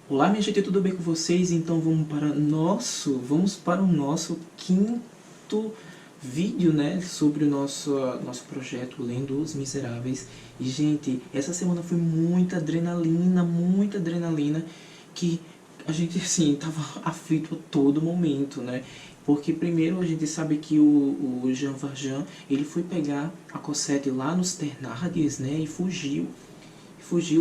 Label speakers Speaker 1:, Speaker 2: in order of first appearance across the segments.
Speaker 1: Olá, minha gente, tudo bem com vocês? Então vamos para o nosso quinto vídeo, né, sobre o nosso projeto Lendo Os Miseráveis. E, gente, essa semana foi muita adrenalina, que a gente, assim, tava aflito a todo momento, né? Porque primeiro a gente sabe que o Jean Valjean, ele foi pegar a Cosette lá nos Thénardier, né, e fugiu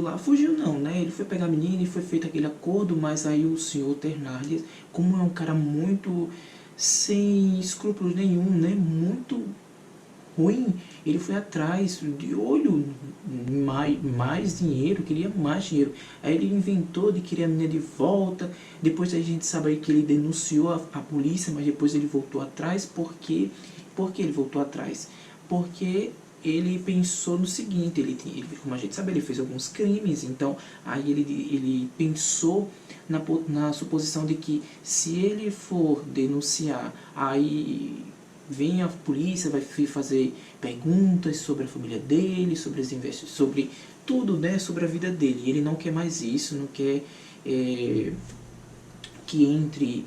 Speaker 1: lá, fugiu não, né? Ele foi pegar a menina e foi feito aquele acordo, mas aí o senhor Thénardier, como é um cara muito sem escrúpulos nenhum, né? Muito ruim, ele foi atrás de olho mais dinheiro, queria mais dinheiro. Aí ele inventou de querer a menina de volta. Depois a gente sabe que ele denunciou a polícia, mas depois ele voltou atrás. Por que ele voltou atrás? Porque ele pensou no seguinte, como a gente sabe, ele fez alguns crimes, então aí ele pensou na suposição de que se ele for denunciar, aí vem a polícia, vai fazer perguntas sobre a família dele, sobre as investigações, sobre tudo, né, sobre a vida dele. E ele não quer mais isso, não quer que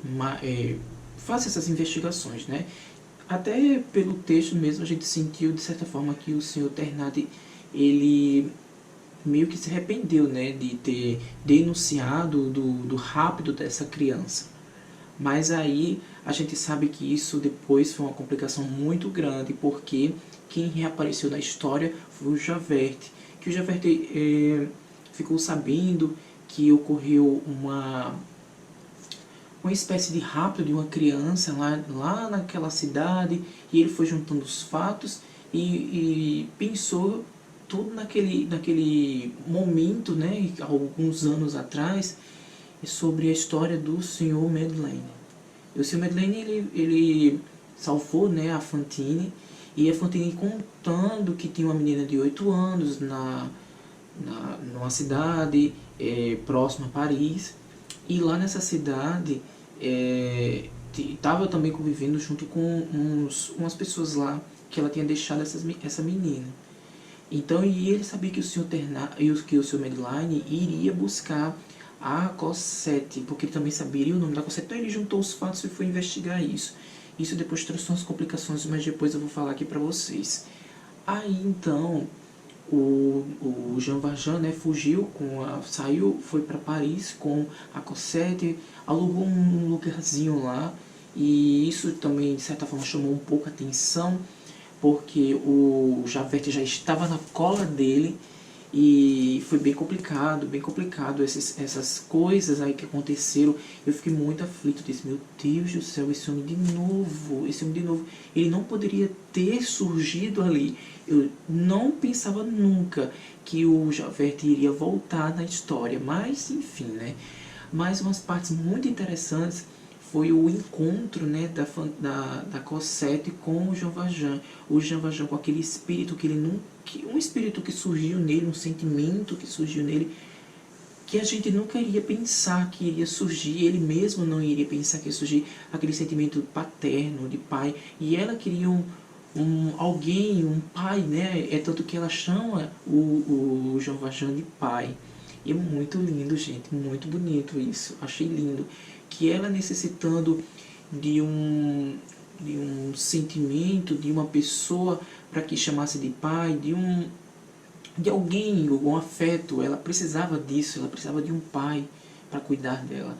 Speaker 1: faça essas investigações, né? Até pelo texto mesmo a gente sentiu de certa forma que o senhor Ternati, ele meio que se arrependeu, né, de ter denunciado do rápido dessa criança. Mas aí a gente sabe que isso depois foi uma complicação muito grande, porque quem reapareceu na história foi o Javert, que o Javert ficou sabendo que ocorreu uma espécie de rapto de uma criança lá naquela cidade, e ele foi juntando os fatos e pensou tudo naquele momento, né, alguns anos atrás, sobre a história do Sr. Madeleine. E o Sr. Madeleine, ele salvou, né, a Fantine, e a Fantine contando que tinha uma menina de 8 anos numa cidade próxima a Paris, e lá nessa cidade estava também convivendo junto com umas pessoas lá que ela tinha deixado essa menina. Então, e ele sabia que o Sr. Madeleine iria buscar a Cosette, porque ele também saberia o nome da Cosette. Então ele juntou os fatos e foi investigar isso. Isso depois trouxe umas complicações, mas depois eu vou falar aqui para vocês. Aí então o Jean Valjean, né, saiu, foi para Paris com a Cosette, alugou um lugarzinho lá, e isso também de certa forma chamou um pouco a atenção, porque o Javert já estava na cola dele, e foi bem complicado essas coisas aí que aconteceram. Eu fiquei muito aflito, disse, meu Deus do céu, esse homem de novo, ele não poderia ter surgido ali. Eu não pensava nunca que o Javert iria voltar na história, mas enfim, né. Mas umas partes muito interessantes foi o encontro, né, da Cosette com o Jean Valjean. O Jean Valjean com aquele espírito que ele não... um espírito que surgiu nele, um sentimento que surgiu nele, que a gente nunca iria pensar que iria surgir, ele mesmo não iria pensar que ia surgir, aquele sentimento paterno, de pai. E ela queria alguém, um pai, né? É tanto que ela chama o Jean Valjean de pai. E é muito lindo, gente, muito bonito isso, achei lindo. Que ela necessitando de um sentimento, de uma pessoa para que chamasse de pai, de alguém, algum afeto. Ela precisava disso, ela precisava de um pai para cuidar dela.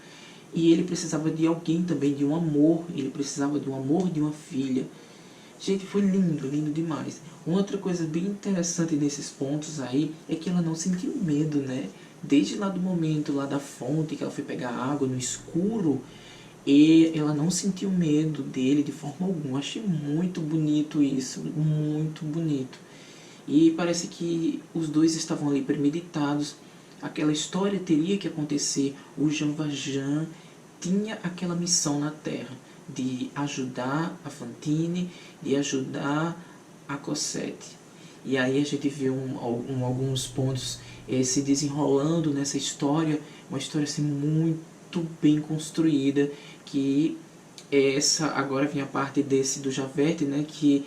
Speaker 1: E ele precisava de alguém também, de um amor, ele precisava do amor de uma filha. Gente, foi lindo, lindo demais. Uma outra coisa bem interessante nesses pontos aí é que ela não sentiu medo, né? Desde lá do momento lá da fonte, que ela foi pegar água no escuro, e ela não sentiu medo dele de forma alguma. Achei muito bonito isso, muito bonito. E parece que os dois estavam ali premeditados. Aquela história teria que acontecer. O Jean Valjean tinha aquela missão na Terra de ajudar a Fantine, de ajudar a Cosette. E aí a gente viu alguns pontos se desenrolando nessa história, uma história assim muito bem construída, que essa agora vem a parte do Javert, né, que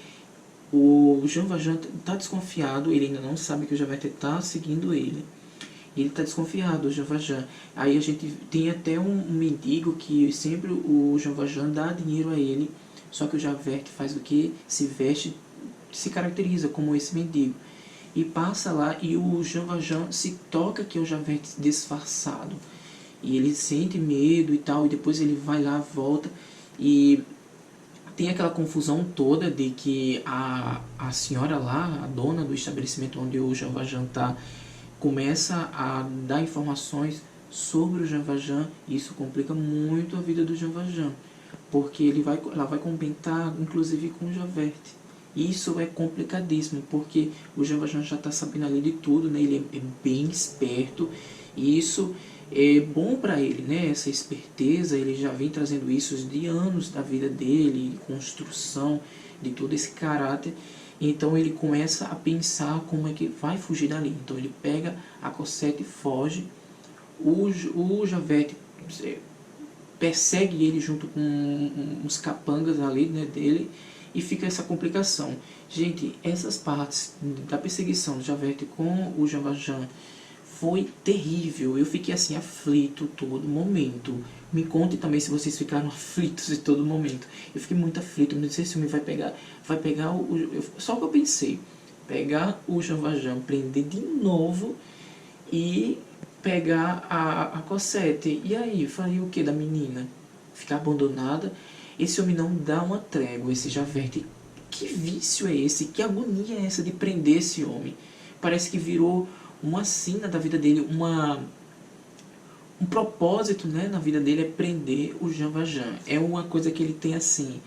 Speaker 1: o Jean Valjean está desconfiado, ele ainda não sabe que o Javert está seguindo ele. E ele está desconfiado, o Jean Valjean. Aí a gente tem até um mendigo que sempre o Jean Valjean dá dinheiro a ele, só que o Javert faz o quê? Se veste, se caracteriza como esse mendigo. E passa lá e o Jean Valjean se toca que é o Javert disfarçado. E ele sente medo e tal, e depois ele vai lá, volta, e tem aquela confusão toda de que a senhora lá, a dona do estabelecimento onde o Jean Valjean está, começa a dar informações sobre o Jean Valjean, e isso complica muito a vida do Jean Valjean, porque ela vai comentar inclusive com o Javert. Isso é complicadíssimo, porque o Jean Valjean já está sabendo ali de tudo, né? Ele é bem esperto, e isso é bom para ele, né? Essa esperteza, ele já vem trazendo isso de anos da vida dele, construção de todo esse caráter. Então ele começa a pensar como é que vai fugir dali. Então ele pega a Cosette e foge. O Javert persegue ele junto com uns capangas ali, né, dele, e fica essa complicação. Gente, essas partes da perseguição do Javert com o Jean Valjean foi terrível. Eu fiquei assim aflito todo momento. Me conte também se vocês ficaram aflitos em todo momento. Eu fiquei muito aflito, não sei se o filme vai pegar só que eu pensei, pegar o Jean Valjean, prender de novo e pegar a Cosette. E aí, falei o que da menina? Ficar abandonada? Esse homem não dá uma trégua, esse Javert. Que vício é esse? Que agonia é essa de prender esse homem? Parece que virou uma sina da vida dele, um propósito, né, na vida dele é prender o Jean Valjean. É uma coisa que ele tem assim,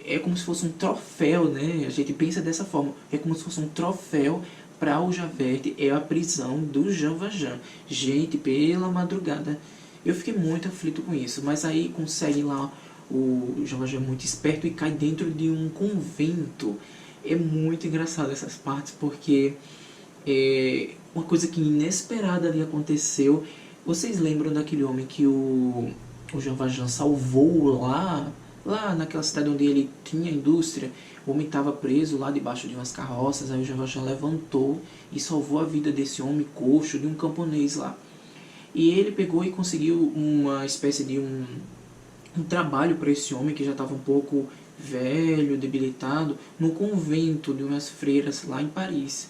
Speaker 1: é como se fosse um troféu, né? A gente pensa dessa forma, é como se fosse um troféu para o Javert, é a prisão do Jean Valjean. Gente, pela madrugada, eu fiquei muito aflito com isso, mas aí consegue lá, o Jean Valjean é muito esperto e cai dentro de um convento. É muito engraçado essas partes, porque uma coisa que inesperada ali aconteceu. Vocês lembram daquele homem que o Jean Valjean salvou lá naquela cidade onde ele tinha indústria? O homem estava preso lá debaixo de umas carroças, aí o Jean Valjean levantou e salvou a vida desse homem coxo, de um camponês lá. E ele pegou e conseguiu uma espécie de um trabalho para esse homem que já estava um pouco velho, debilitado, no convento de umas freiras lá em Paris.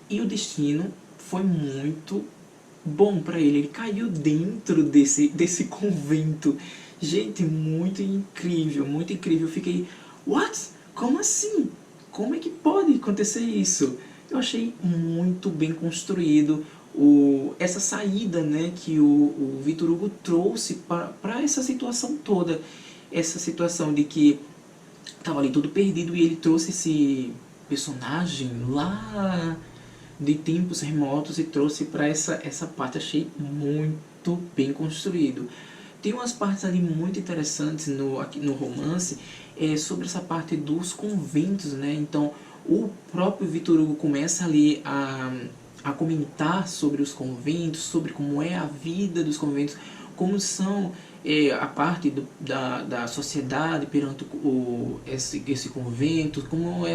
Speaker 1: E o destino foi muito bom para ele. Ele caiu dentro desse convento. Gente, muito incrível, muito incrível. Eu fiquei, what? Como assim? Como é que pode acontecer isso? Eu achei muito bem construído essa saída, né, que o Victor Hugo trouxe para essa situação toda. Essa situação de que estava ali tudo perdido e ele trouxe esse personagem lá de tempos remotos e trouxe para essa parte. Achei muito bem construído. Tem umas partes ali muito interessantes aqui no romance, sobre essa parte dos conventos, né? Então o próprio Victor Hugo começa ali a comentar sobre os conventos, sobre como é a vida dos conventos, como são a parte da sociedade perante esse convento, como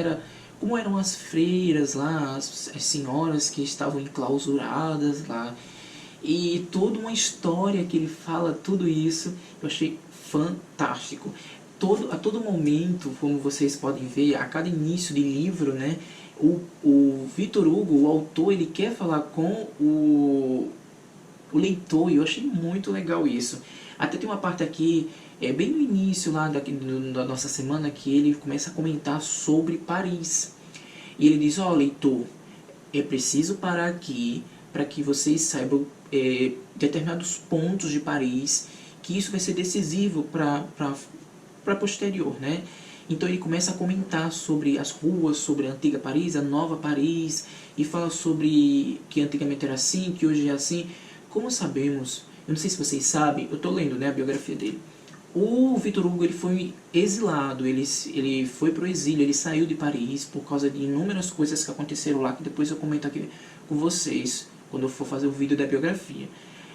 Speaker 1: eram as freiras lá, as senhoras que estavam enclausuradas lá. E toda uma história que ele fala, tudo isso, eu achei fantástico. A todo momento, como vocês podem ver, a cada início de livro, né, o Victor Hugo, o autor, ele quer falar com o leitor, e eu achei muito legal isso. Até tem uma parte aqui, bem no início lá da nossa semana, que ele começa a comentar sobre Paris. E ele diz, leitor, é preciso parar aqui para que vocês saibam determinados pontos de Paris, que isso vai ser decisivo para posterior, né? Então ele começa a comentar sobre as ruas, sobre a antiga Paris, a nova Paris, e fala sobre que antigamente era assim, que hoje é assim. Como sabemos, eu não sei se vocês sabem, eu estou lendo, né, a biografia dele. O Victor Hugo, ele foi exilado, ele foi para o exílio, ele saiu de Paris por causa de inúmeras coisas que aconteceram lá, que depois eu comento aqui com vocês, quando eu for fazer o vídeo da biografia.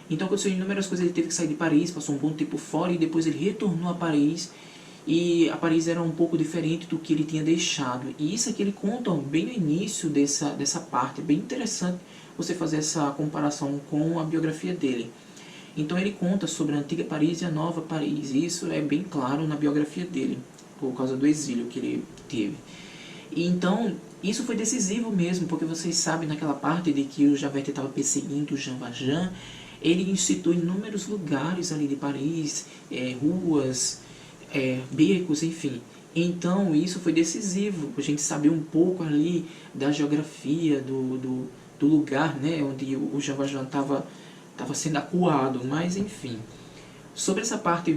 Speaker 1: Então aconteceu inúmeras coisas, ele teve que sair de Paris, passou um bom tempo fora, e depois ele retornou a Paris, e a Paris era um pouco diferente do que ele tinha deixado. E isso aqui ele conta bem no início dessa parte, é bem interessante você fazer essa comparação com a biografia dele. Então ele conta sobre a antiga Paris e a nova Paris, e isso é bem claro na biografia dele, por causa do exílio que ele teve. E então, isso foi decisivo mesmo, porque vocês sabem naquela parte de que o Javert estava perseguindo o Jean Valjean, ele institui inúmeros lugares ali de Paris, ruas, becos, enfim. Então, isso foi decisivo, a gente saber um pouco ali da geografia do lugar, né, onde o Jean Valjean estava sendo acuado, mas enfim. Sobre essa parte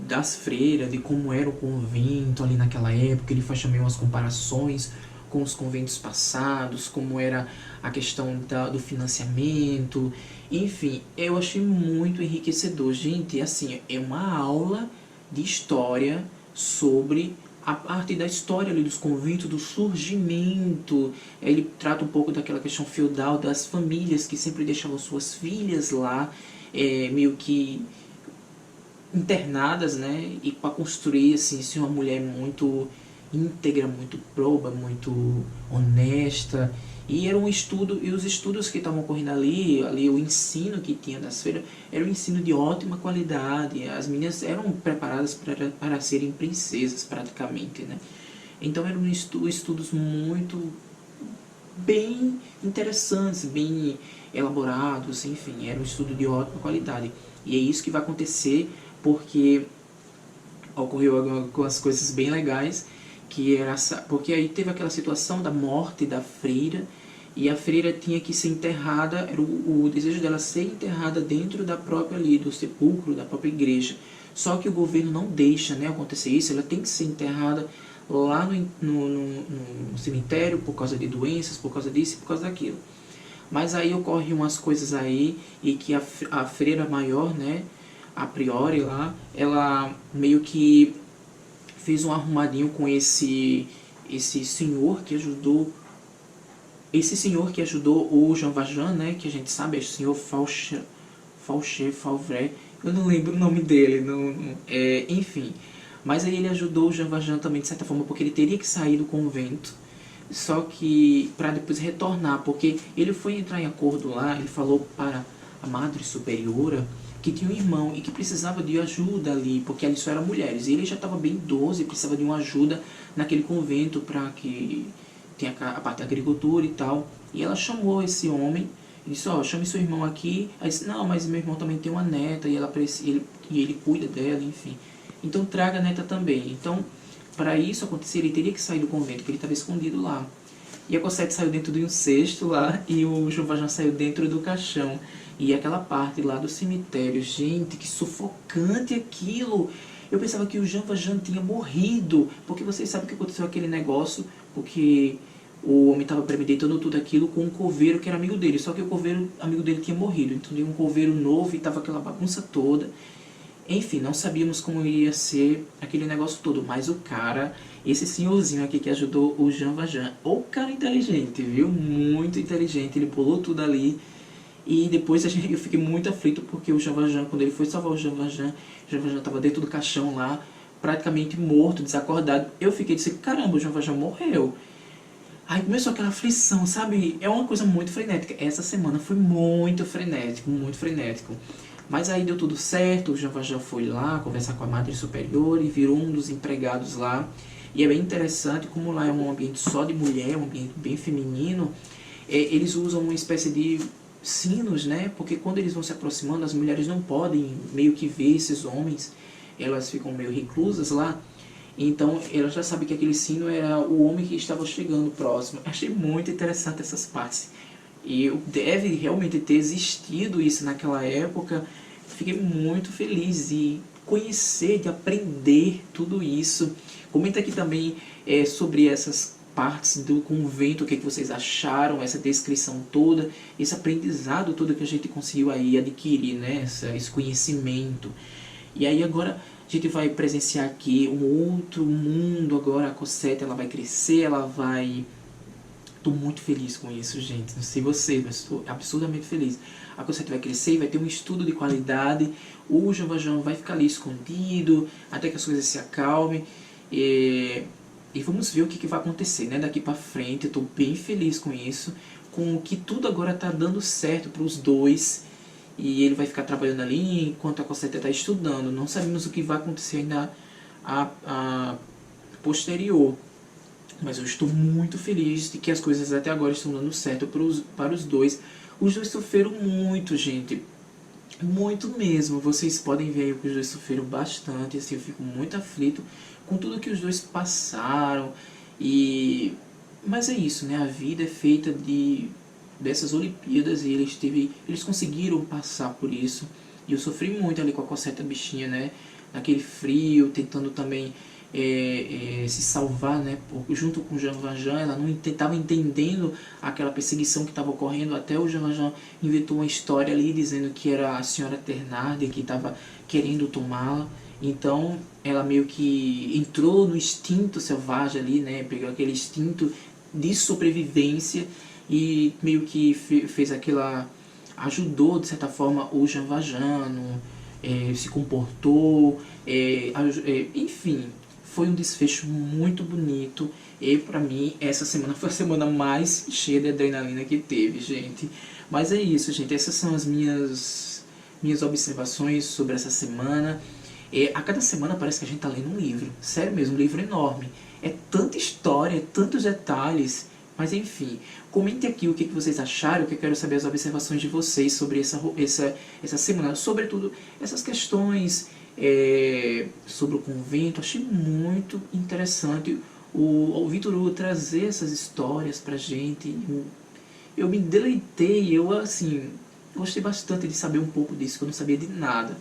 Speaker 1: das freiras, de como era o convento ali naquela época, ele faz também umas comparações com os conventos passados, como era a questão do financiamento, enfim, eu achei muito enriquecedor. Gente, assim, é uma aula de história sobre a parte da história ali dos conventos, do surgimento. Ele trata um pouco daquela questão feudal das famílias que sempre deixavam suas filhas lá, meio que internadas, né, e para construir assim, ser uma mulher muito íntegra, muito proba, muito honesta. E era um estudo, e os estudos que estavam ocorrendo ali o ensino que tinha das feiras, era um ensino de ótima qualidade. As meninas eram preparadas para serem princesas, praticamente, né? Então eram estudos muito bem interessantes, bem elaborados, enfim, era um estudo de ótima qualidade. E é isso que vai acontecer, porque ocorreu algumas coisas bem legais, que era porque aí teve aquela situação da morte da freira, e a freira tinha que ser enterrada, era o desejo dela ser enterrada dentro da própria ali, do sepulcro, da própria igreja. Só que o governo não deixa, né, acontecer isso, ela tem que ser enterrada lá no cemitério por causa de doenças, por causa disso e por causa daquilo. Mas aí ocorrem umas coisas aí, e que a freira maior, né, a priori lá, ela meio que fez um arrumadinho com esse senhor que ajudou o Jean Valjean, né, que a gente sabe é o senhor Fauvray, eu não lembro o nome dele, enfim. Mas aí ele ajudou o Jean Valjean também de certa forma, porque ele teria que sair do convento, só que para depois retornar, porque ele foi entrar em acordo lá, ele falou para a Madre Superiora que tinha um irmão e que precisava de ajuda ali, porque ali só eram mulheres, e ele já estava bem idoso e precisava de uma ajuda naquele convento para que tinha a parte da agricultura e tal. E ela chamou esse homem e disse, chame seu irmão aqui. Aí disse, não, mas meu irmão também tem uma neta e ele cuida dela, enfim. Então traga a neta também. Então, para isso acontecer, ele teria que sair do convento, porque ele estava escondido lá. E a Cosette saiu dentro de um cesto lá, e o Jean Valjean saiu dentro do caixão. E aquela parte lá do cemitério, gente, que sufocante aquilo! Eu pensava que o Jean Valjean tinha morrido, porque vocês sabem que aconteceu aquele negócio, porque o homem estava premeditando tudo aquilo com um coveiro que era amigo dele, só que o coveiro, amigo dele, tinha morrido. Então tinha um coveiro novo e estava aquela bagunça toda. Enfim, não sabíamos como iria ser aquele negócio todo, mas o cara, esse senhorzinho aqui que ajudou o Jean Valjean, o cara inteligente, viu? Muito inteligente, ele pulou tudo ali. E depois eu fiquei muito aflito, porque o Jean Valjean, quando ele foi salvar o Jean Valjean estava dentro do caixão lá, praticamente morto, desacordado. Eu fiquei disse, caramba, o Jean Valjean morreu. Aí começou aquela aflição, sabe? É uma coisa muito frenética. Essa semana foi muito frenético, muito frenético. Mas aí deu tudo certo, o Jean Valjean foi lá conversar com a Madre Superior e virou um dos empregados lá. E é bem interessante, como lá é um ambiente só de mulher, um ambiente bem feminino, eles usam uma espécie de sinos, né? Porque quando eles vão se aproximando, as mulheres não podem meio que ver esses homens, elas ficam meio reclusas lá. Então ela já sabe que aquele sino era o homem que estava chegando próximo. Achei muito interessante essas partes. E deve realmente ter existido isso naquela época. Fiquei muito feliz de conhecer, de aprender tudo isso. Comenta aqui também sobre essas partes do convento, o que vocês acharam, essa descrição toda, esse aprendizado todo que a gente conseguiu aí adquirir, né? Esse conhecimento. E aí agora a gente vai presenciar aqui um outro mundo agora. A Cosette, ela vai crescer, ela vai... Estou muito feliz com isso, gente. Não sei vocês, mas estou absurdamente feliz. A Cosette vai crescer e vai ter um estudo de qualidade. O Jean Valjean vai ficar ali escondido até que as coisas se acalmem. E vamos ver o que vai acontecer, né? Daqui pra frente. Eu estou bem feliz com isso. com que tudo agora está dando certo para os dois, e ele vai ficar trabalhando ali enquanto a Cosette está estudando. Não sabemos o que vai acontecer ainda a posterior, mas eu estou muito feliz de que as coisas até agora estão dando certo para os dois. Os dois sofreram muito, gente, muito mesmo. Vocês podem ver aí que os dois sofreram bastante, assim, eu fico muito aflito com tudo que os dois passaram. Mas é isso, né? A vida é feita dessas Olimpíadas, e eles conseguiram passar por isso. E eu sofri muito ali com a Cosette, bichinha, né? Naquele frio, tentando também se salvar, né? Junto com o Jean Valjean. Ela não estava entendendo aquela perseguição que estava ocorrendo, até o Jean Valjean inventou uma história ali dizendo que era a senhora Thénardier que estava querendo tomá-la. Então ela meio que entrou no instinto selvagem ali, né? Pegou aquele instinto de sobrevivência e meio que fez aquela... ajudou de certa forma o Jean Valjean, se comportou, enfim, foi um desfecho muito bonito. E pra mim essa semana foi a semana mais cheia de adrenalina que teve, gente. Mas é isso, gente, essas são as minhas observações sobre essa semana. A cada semana parece que a gente tá lendo um livro, sério mesmo, um livro enorme. É tanta história, é tantos detalhes. Mas enfim, comente aqui o que vocês acharam, que eu quero saber as observações de vocês sobre essa semana. Sobretudo essas questões sobre o convento. Achei muito interessante o Victor Hugo trazer essas histórias pra gente. Eu me deleitei, eu assim, gostei bastante de saber um pouco disso, que eu não sabia de nada.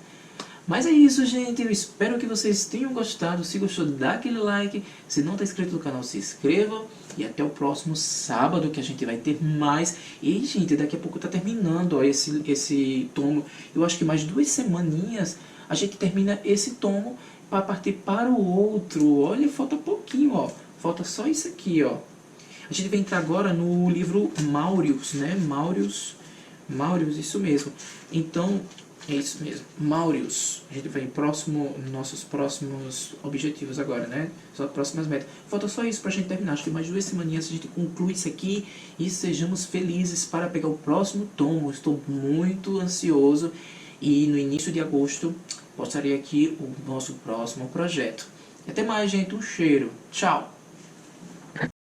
Speaker 1: Mas é isso, gente, eu espero que vocês tenham gostado. Se gostou, dá aquele like. Se não está inscrito no canal, se inscreva. E até o próximo sábado, que a gente vai ter mais. E, gente, daqui a pouco tá terminando, ó, esse tomo. Eu acho que mais 2 semaninhas a gente termina esse tomo para partir para o outro. Olha, falta pouquinho, ó. Falta só isso aqui, ó. A gente vai entrar agora no livro Maurius, né? Maurius, isso mesmo. Então... é isso mesmo, Maurius. A gente vai em nossos próximos objetivos agora, né? Só próximas metas. Falta só isso pra gente terminar. Acho que mais 2 semaninhas a gente conclui isso aqui e sejamos felizes para pegar o próximo tomo. Estou muito ansioso e no início de agosto postarei aqui o nosso próximo projeto. Até mais, gente. Um cheiro. Tchau!